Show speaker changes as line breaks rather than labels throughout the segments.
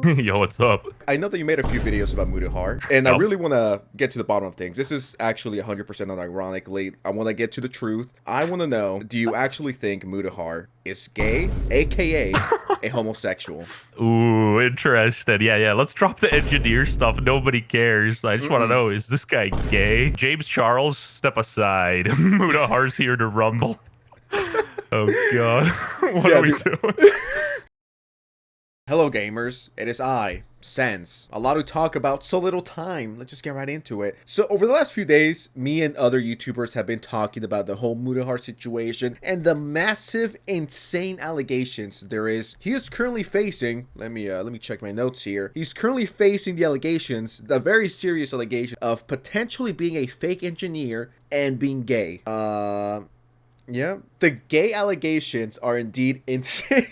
Yo, what's up?
I know that you made a few videos about Mudahar, and I really want to get to the bottom of things. This is actually 100% unironically. I want to get to the truth. I want to know, do you actually think Mudahar is gay, aka a homosexual?
Ooh, interesting. Yeah. Let's drop the engineer stuff. Nobody cares. I just want to know, is this guy gay? James Charles, step aside. Mudahar's here to rumble. Oh, God. What are we doing?
Hello gamers, it is I, Sense. A lot to talk about, so little time. Let's just get right into it. So over the last few days, me and other YouTubers have been talking about the whole Mudahar situation and the massive, insane allegations there is. He is currently facing, let me check my notes here. He's currently facing the allegations, the very serious allegation of potentially being a fake engineer and being gay. Yeah. The gay allegations are indeed insane.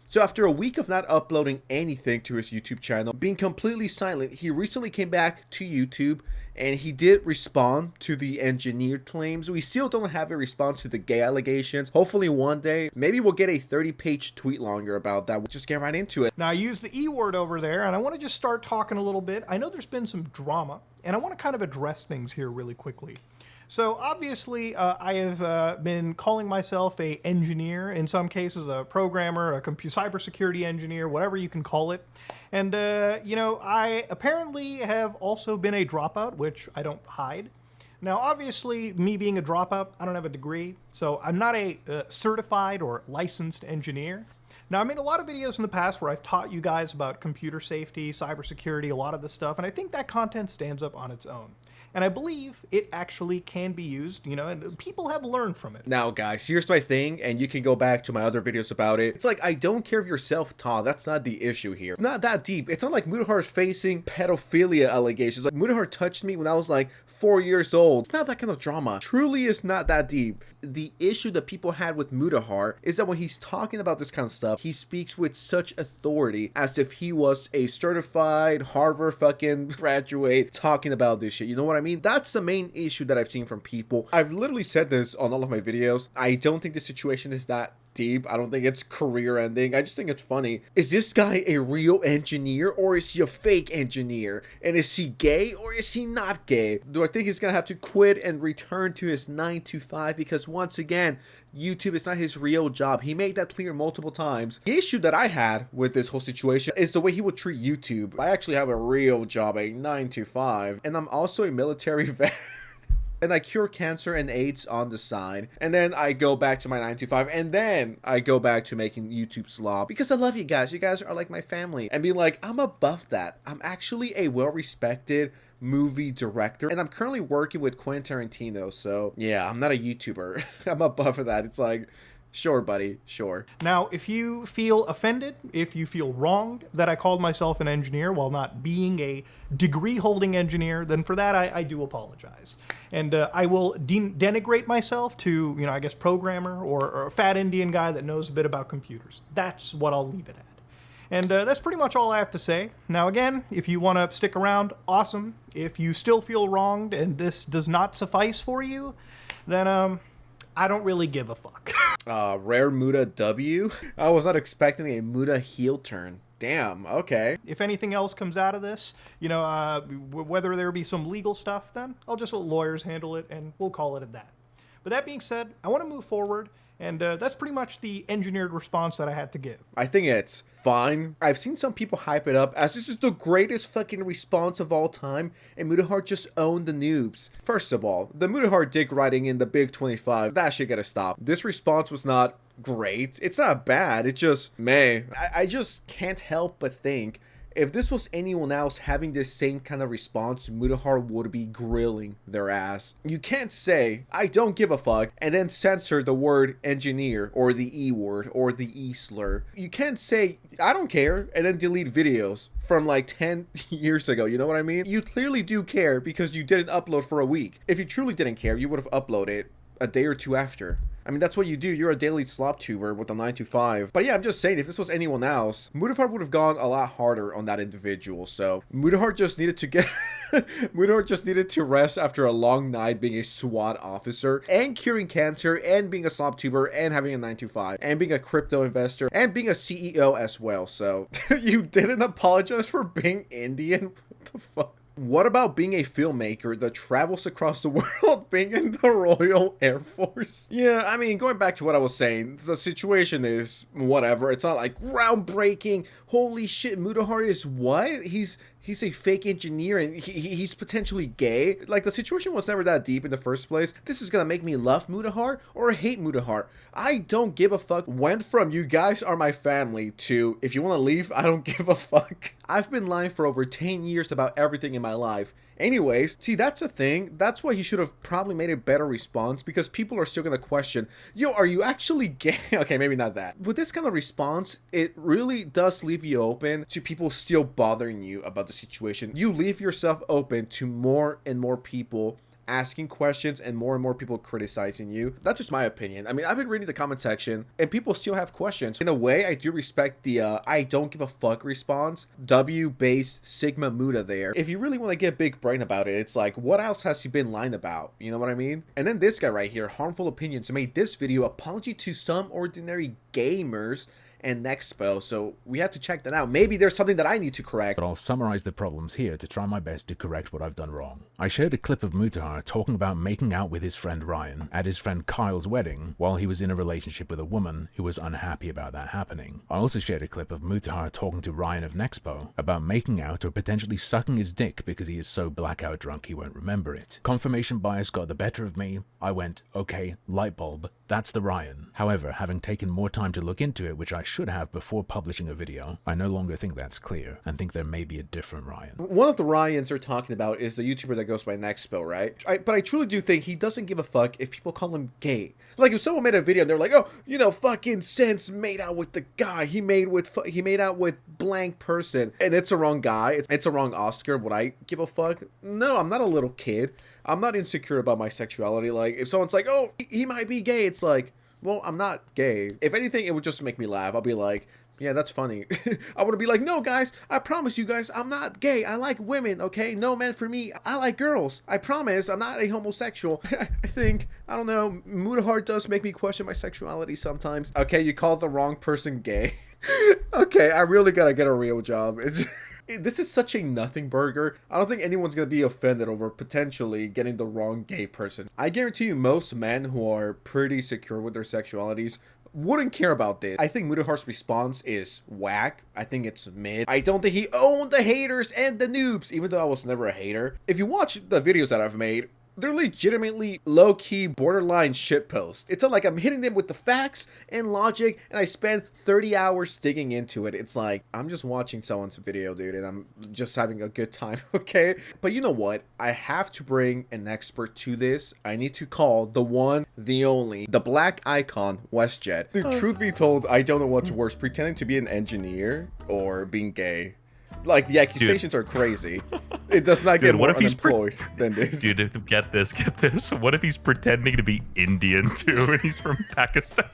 So after a week of not uploading anything to his YouTube channel, being completely silent, he recently came back to YouTube and he did respond to the engineered claims. We still don't have a response to the gay allegations. Hopefully one day, maybe we'll get a 30-page tweet longer about that. We'll just get right into it.
Now I use the E word over there and I want to just start talking a little bit. I know there's been some drama and I want to kind of address things here really quickly. So obviously, I have been calling myself a engineer, in some cases a programmer, a cybersecurity engineer, whatever you can call it. And, you know, I apparently have also been a dropout, which I don't hide. Now, obviously, me being a dropout, I don't have a degree, so I'm not a certified or licensed engineer. Now, I made a lot of videos in the past where I've taught you guys about computer safety, cybersecurity, a lot of this stuff, and I think that content stands up on its own. And I believe it actually can be used, you know, and people have learned from it.
Now, guys, here's my thing, and you can go back to my other videos about it. It's like, I don't care if you're self-taught. That's not the issue here. It's not that deep. It's not like Mudahar is facing pedophilia allegations. Like, Mudahar touched me when I was like 4 years old. It's not that kind of drama. Truly is not that deep. The issue that people had with Mudahar is that when he's talking about this kind of stuff, he speaks with such authority as if he was a certified Harvard fucking graduate talking about this shit. You know what I mean? That's the main issue that I've seen from people. I've literally said this on all of my videos. I don't think the situation is that deep. I don't think it's career ending. I just think it's funny. Is this guy a real engineer or is he a fake engineer? And is he gay or is he not gay? Do I think he's gonna have to quit and return to his 9 to 5? Because once again, YouTube is not his real job. He made that clear multiple times. The issue that I had with this whole situation is the way he would treat YouTube. I actually have a real job, a 9 to 5, and I'm also a military vet. And I cure cancer and AIDS on the side. And then I go back to my 9 to 5. And then I go back to making YouTube slop. Because I love you guys. You guys are like my family. And being like, I'm above that. I'm actually a well-respected movie director. And I'm currently working with Quentin Tarantino. So yeah, I'm not a YouTuber. I'm above that. It's like, sure, buddy, sure.
Now, if you feel offended, if you feel wronged that I called myself an engineer while not being a degree-holding engineer, then for that I do apologize. And I will denigrate myself to, you know, I guess programmer or a fat Indian guy that knows a bit about computers. That's what I'll leave it at. And that's pretty much all I have to say. Now, again, if you want to stick around, awesome. If you still feel wronged and this does not suffice for you, then I don't really give a fuck.
Rare Muda W? I was not expecting a Muda heel turn. Damn, okay.
If anything else comes out of this, you know, whether there be some legal stuff, then I'll just let lawyers handle it and we'll call it at that. But that being said, I want to move forward. And that's pretty much the engineered response that I had to give.
I think it's fine. I've seen some people hype it up as this is the greatest fucking response of all time, and Mudahar just owned the noobs. First of all, the Mudahar dick riding in the Big 25, that shit gotta stop. This response was not great. It's not bad. It just, meh. I just can't help but think, if this was anyone else having this same kind of response, Mudahar would be grilling their ass. You can't say, I don't give a fuck, and then censor the word engineer, or the E word, or the E slur. You can't say, I don't care, and then delete videos from like 10 years ago, you know what I mean? You clearly do care because you didn't upload for a week. If you truly didn't care, you would have uploaded a day or two after. I mean, that's what you do. You're a daily slop tuber with a 9 to 5. But yeah, I'm just saying, if this was anyone else, Mudahar would have gone a lot harder on that individual. So Mudahar just needed to get Mudahar just needed to rest after a long night being a SWAT officer and curing cancer and being a slop tuber and having a 9 to 5 and being a crypto investor and being a CEO as well. So you didn't apologize for being Indian? What the fuck? What about being a filmmaker that travels across the world, being in the Royal Air Force? Yeah, I mean, going back to what I was saying, the situation is whatever. It's not like groundbreaking. Holy shit, Mudahar is what? He's a fake engineer and he's potentially gay. Like, the situation was never that deep in the first place. This is gonna make me love Mudahar or hate Mudahar. I don't give a fuck. Went from you guys are my family to if you want to leave, I don't give a fuck. I've been lying for over 10 years about everything in my life. Anyways, see, that's the thing. That's why he should have probably made a better response, because people are still going to question, yo, are you actually gay? Okay, maybe not that. With this kind of response, it really does leave you open to people still bothering you about the situation. You leave yourself open to more and more people asking questions and more people criticizing you. That's just my opinion. I mean, I've been reading the comment section and people still have questions. In a way, I do respect the I don't give a fuck response. W-based Sigma Muda there. If you really want to get big brain about it, it's like, what else has he been lying about? You know what I mean? And then this guy right here, Harmful Opinions, made this video, apology to some ordinary gamers and Nexpo, so we have to check that out. Maybe there's something that I need to correct.
But I'll summarize the problems here to try my best to correct what I've done wrong. I shared a clip of Mutahar talking about making out with his friend Ryan at his friend Kyle's wedding while he was in a relationship with a woman who was unhappy about that happening. I also shared a clip of Mutahar talking to Ryan of Nexpo about making out or potentially sucking his dick because he is so blackout drunk he won't remember it. Confirmation bias got the better of me. I went, okay, light bulb, that's the Ryan. However, having taken more time to look into it, which I should have before publishing a video, I no longer think that's clear and think there may be a different Ryan.
One of the Ryans they're talking about is the YouTuber that goes by Nexpo, right? But I truly do think he doesn't give a fuck if people call him gay. Like, if someone made a video and they're like, oh, you know, fucking Sense made out with the guy, he made out with blank person, and it's the wrong guy, it's a wrong Oscar, would I give a fuck? No, I'm not a little kid. I'm not insecure about my sexuality. Like, if someone's like, oh, he might be gay, it's like, well, I'm not gay. If anything, it would just make me laugh. I'll be like, yeah, that's funny. I want to be like, no, guys, I promise you guys, I'm not gay. I like women, okay? No man for me. I like girls. I promise I'm not a homosexual. I think, I don't know, Mudahar does make me question my sexuality sometimes. Okay, you called the wrong person gay. Okay, I really gotta get a real job. This is such a nothing burger. I don't think anyone's going to be offended over potentially getting the wrong gay person. I guarantee you most men who are pretty secure with their sexualities wouldn't care about this. I think Mudahar's response is whack. I think it's mid. I don't think he owned the haters and the noobs, even though I was never a hater. If you watch the videos that I've made, they're legitimately low-key borderline shitpost. It's not like I'm hitting them with the facts and logic and I spend 30 hours digging into it. It's like, I'm just watching someone's video, dude, and I'm just having a good time, okay? But you know what? I have to bring an expert to this. I need to call the one, the only, the black icon, WestJet. Dude, truth be told, I don't know what's worse, pretending to be an engineer or being gay. Like, the accusations are crazy. It does not get more unemployed than this.
Dude, get this. What if he's pretending to be Indian, too, and he's from Pakistan?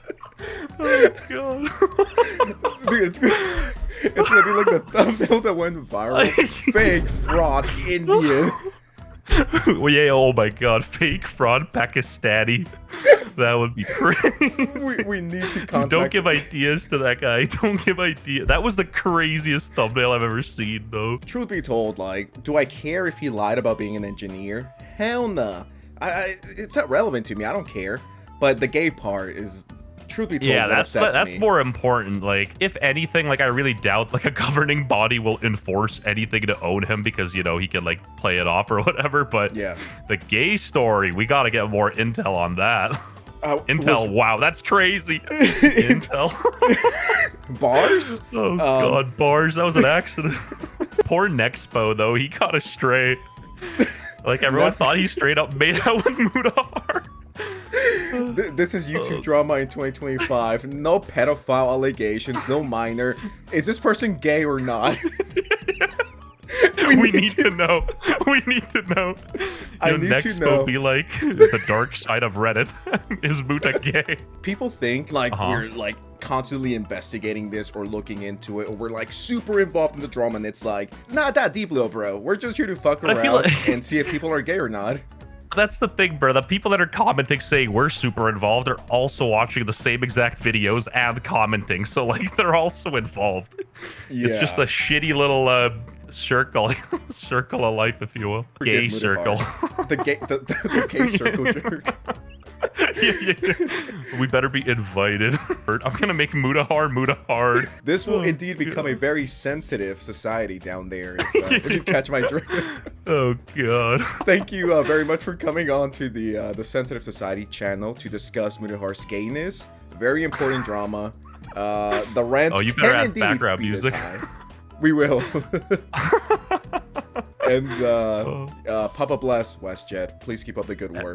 Oh, God.
Dude, it's gonna be like the thumbnail that went viral. Fake, fraud, Indian.
Well, yeah, oh my God, fake fraud Pakistani. That would be crazy.
We need to contact.
Don't give ideas to that guy. Don't give ideas. That was the craziest thumbnail I've ever seen, though.
Truth be told, like, do I care if he lied about being an engineer? Hell no. It's not relevant to me. I don't care. But the gay part is, truth be told,
yeah,
what upsets
that's
me.
more important. Like, if anything, like, I really doubt like a governing body will enforce anything to own him because, you know, he can like play it off or whatever. But
yeah,
the gay story, we got to get more intel on that. Intel, wow, that's crazy. Intel.
Bars?
Oh, God, bars. That was an accident. Poor Nexpo, though. He got astray. Like, everyone thought he straight up made out with Mudahar.
This is YouTube drama in 2025. No pedophile allegations, no minor. Is this person gay or not?
We need to know. We need to know.
I
Your
need
next
to
will
know.
be like the dark side of Reddit. Is Muta gay?
People think like
Uh-huh.
we're like constantly investigating this or looking into it, or we're like super involved in the drama, and it's like not that deep, little bro. We're just here to fuck
But I feel
around
like-
and see if people are gay or not.
That's the thing, bro. The people that are commenting saying we're super involved are also watching the same exact videos and commenting. So like they're also involved.
Yeah.
It's just a shitty little circle, circle of life, if you will. Gay
Forgive
circle.
Mudahar. the gay circle jerk.
Yeah. We better be invited. I'm gonna make Mudahar.
This will
Oh,
indeed become a very sensitive society down there, if you catch my drift.
Oh god.
Thank you very much for coming on to the Sensitive Society channel to discuss Mudahar's gayness. Very important drama. The rants
Oh, you better
can
add
indeed
background
be this
music.
high. We will. And Papa bless WestJet. Please keep up the good work.